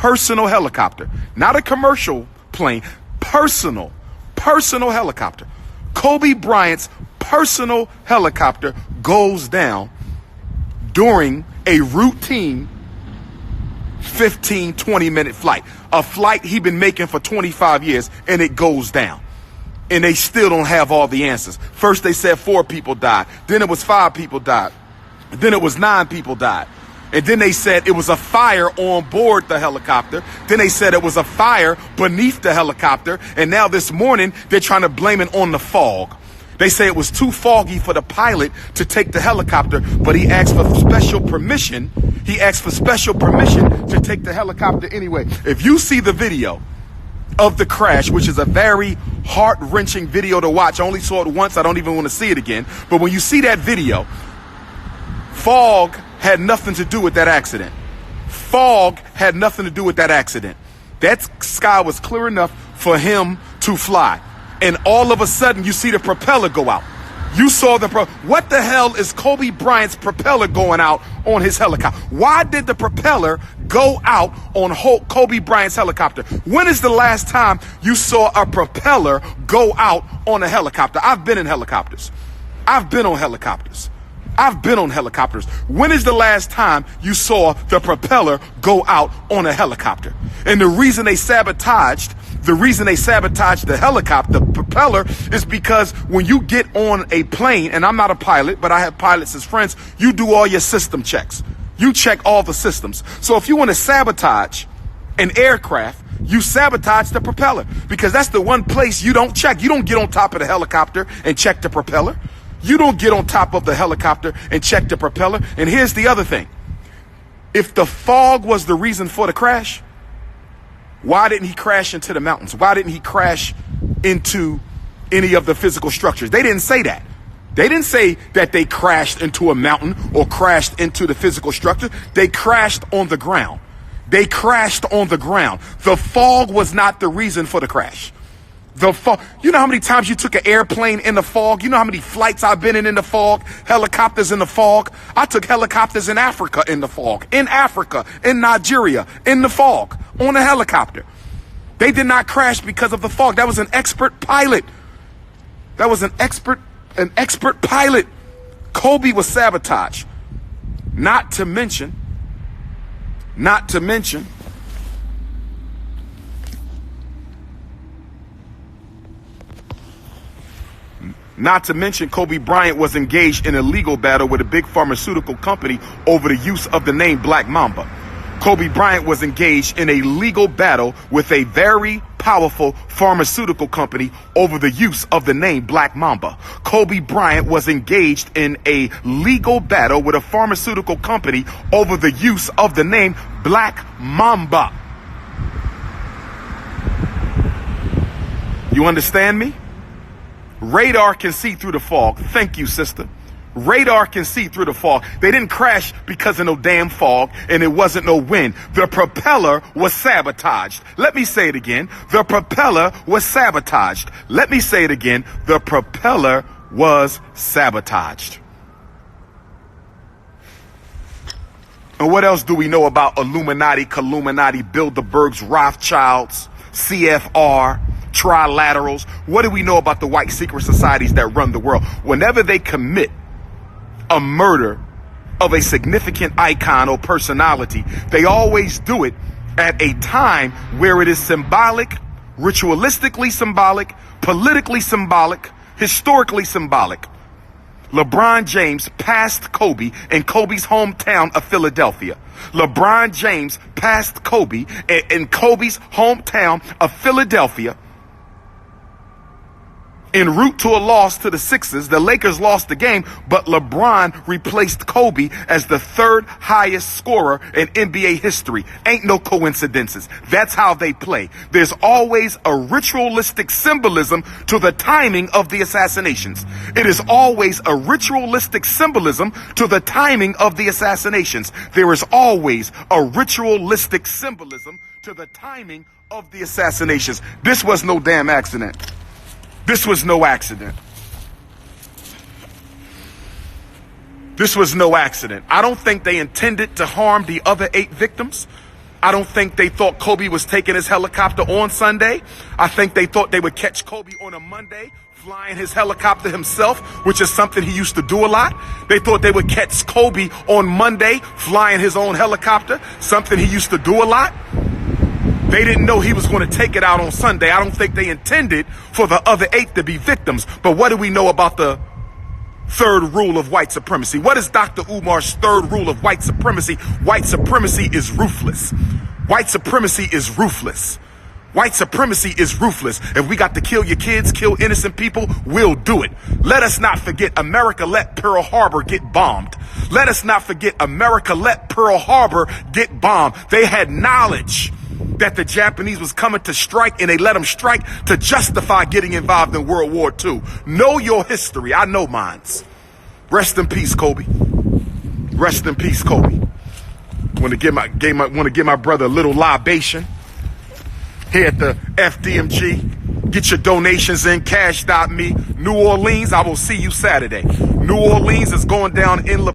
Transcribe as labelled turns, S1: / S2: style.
S1: personal helicopter, not a commercial plane, personal helicopter. Kobe Bryant's personal helicopter goes down during a routine 15, 20-minute flight. A flight he'd been making for 25 years, and it goes down. And they still don't have all the answers. First they said 4 people died. Then it was 5 people died. Then it was 9 people died. And then they said it was a fire on board the helicopter. Then they said it was a fire beneath the helicopter. And now this morning, they're trying to blame it on the fog. They say it was too foggy for the pilot to take the helicopter, but he asked for special permission. He asked for special permission to take the helicopter anyway. If you see the video of the crash, which is a very heart-wrenching video to watch, I only saw it once. I don't even want to see it again. But when you see that video, fog had nothing to do with that accident. Fog had nothing to do with that accident. That sky was clear enough for him to fly. And all of a sudden, you see the propeller go out. You saw what the hell is Kobe Bryant's propeller going out on his helicopter? Why did the propeller go out on Kobe Bryant's helicopter? When is the last time you saw a propeller go out on a helicopter? I've been in helicopters. I've been on helicopters. When is the last time you saw the propeller go out on a helicopter? And the reason they sabotaged the helicopter, the propeller, is because when you get on a plane, and I'm not a pilot, but I have pilots as friends, you do all your system checks. You check all the systems. So if you want to sabotage an aircraft, you sabotage the propeller, because that's the one place you don't check. You don't get on top of the helicopter and check the propeller. You don't get on top of the helicopter and check the propeller. And here's the other thing. If the fog was the reason for the crash, why didn't he crash into the mountains? Why didn't he crash into any of the physical structures? They didn't say that. They didn't say that they crashed into a mountain or crashed into the physical structure. They crashed on the ground. They crashed on the ground. The fog was not the reason for the crash. The fog. You know how many times you took an airplane in the fog? You know how many flights I've been in the fog? Helicopters in the fog. I took helicopters in Africa in the fog. In Africa, in Nigeria, in the fog, on a helicopter. They did not crash because of the fog. That was an expert pilot. That was an expert pilot. Kobe was sabotaged. Not to mention, Kobe Bryant was engaged in a legal battle with a big pharmaceutical company over the use of the name Black Mamba. Kobe Bryant was engaged in a legal battle with a very powerful pharmaceutical company over the use of the name Black Mamba. Kobe Bryant was engaged in a legal battle with a pharmaceutical company over the use of the name Black Mamba. You understand me? Radar can see through the fog. Thank you, sister. Radar can see through the fog. They didn't crash because of no damn fog, and it wasn't no wind. The propeller was sabotaged. Let me say it again. The propeller was sabotaged. Let me say it again. The propeller was sabotaged. And what else do we know about Illuminati, Colluminati, Bilderbergs, Rothschilds, CFR, trilaterals? What do we know about the white secret societies that run the world? Whenever they commit a murder of a significant icon or personality, they always do it at a time where it is symbolic, ritualistically symbolic, politically symbolic, historically symbolic. LeBron James passed Kobe in Kobe's hometown of Philadelphia. LeBron James passed Kobe in Kobe's hometown of Philadelphia. En route to a loss to the Sixers, the Lakers lost the game, but LeBron replaced Kobe as the third highest scorer in NBA history. Ain't no coincidences. That's how they play. There's always a ritualistic symbolism to the timing of the assassinations. It is always a ritualistic symbolism to the timing of the assassinations. There is always a ritualistic symbolism to the timing of the assassinations. This was no damn accident. This was no accident. This was no accident. I don't think they intended to harm the other 8 victims. I don't think they thought Kobe was taking his helicopter on Sunday. I think they thought they would catch Kobe on a Monday, flying his helicopter himself, which is something he used to do a lot. They thought they would catch Kobe on Monday, flying his own helicopter, something he used to do a lot. They didn't know he was going to take it out on Sunday. I don't think they intended for the other 8 to be victims. But what do we know about the third rule of white supremacy? What is Dr. Umar's third rule of white supremacy? White supremacy is ruthless. White supremacy is ruthless. White supremacy is ruthless. If we got to kill your kids, kill innocent people, we'll do it. Let us not forget America let Pearl Harbor get bombed. Let us not forget America let Pearl Harbor get bombed. They had knowledge that the Japanese was coming to strike, and they let them strike to justify getting involved in World War II. Know your history. I know mine's. Rest in peace, Kobe. Rest in peace, Kobe. Want to give my brother a little libation here at the FDMG. Get your donations in, cash.me. New Orleans, I will see you Saturday. New Orleans is going down in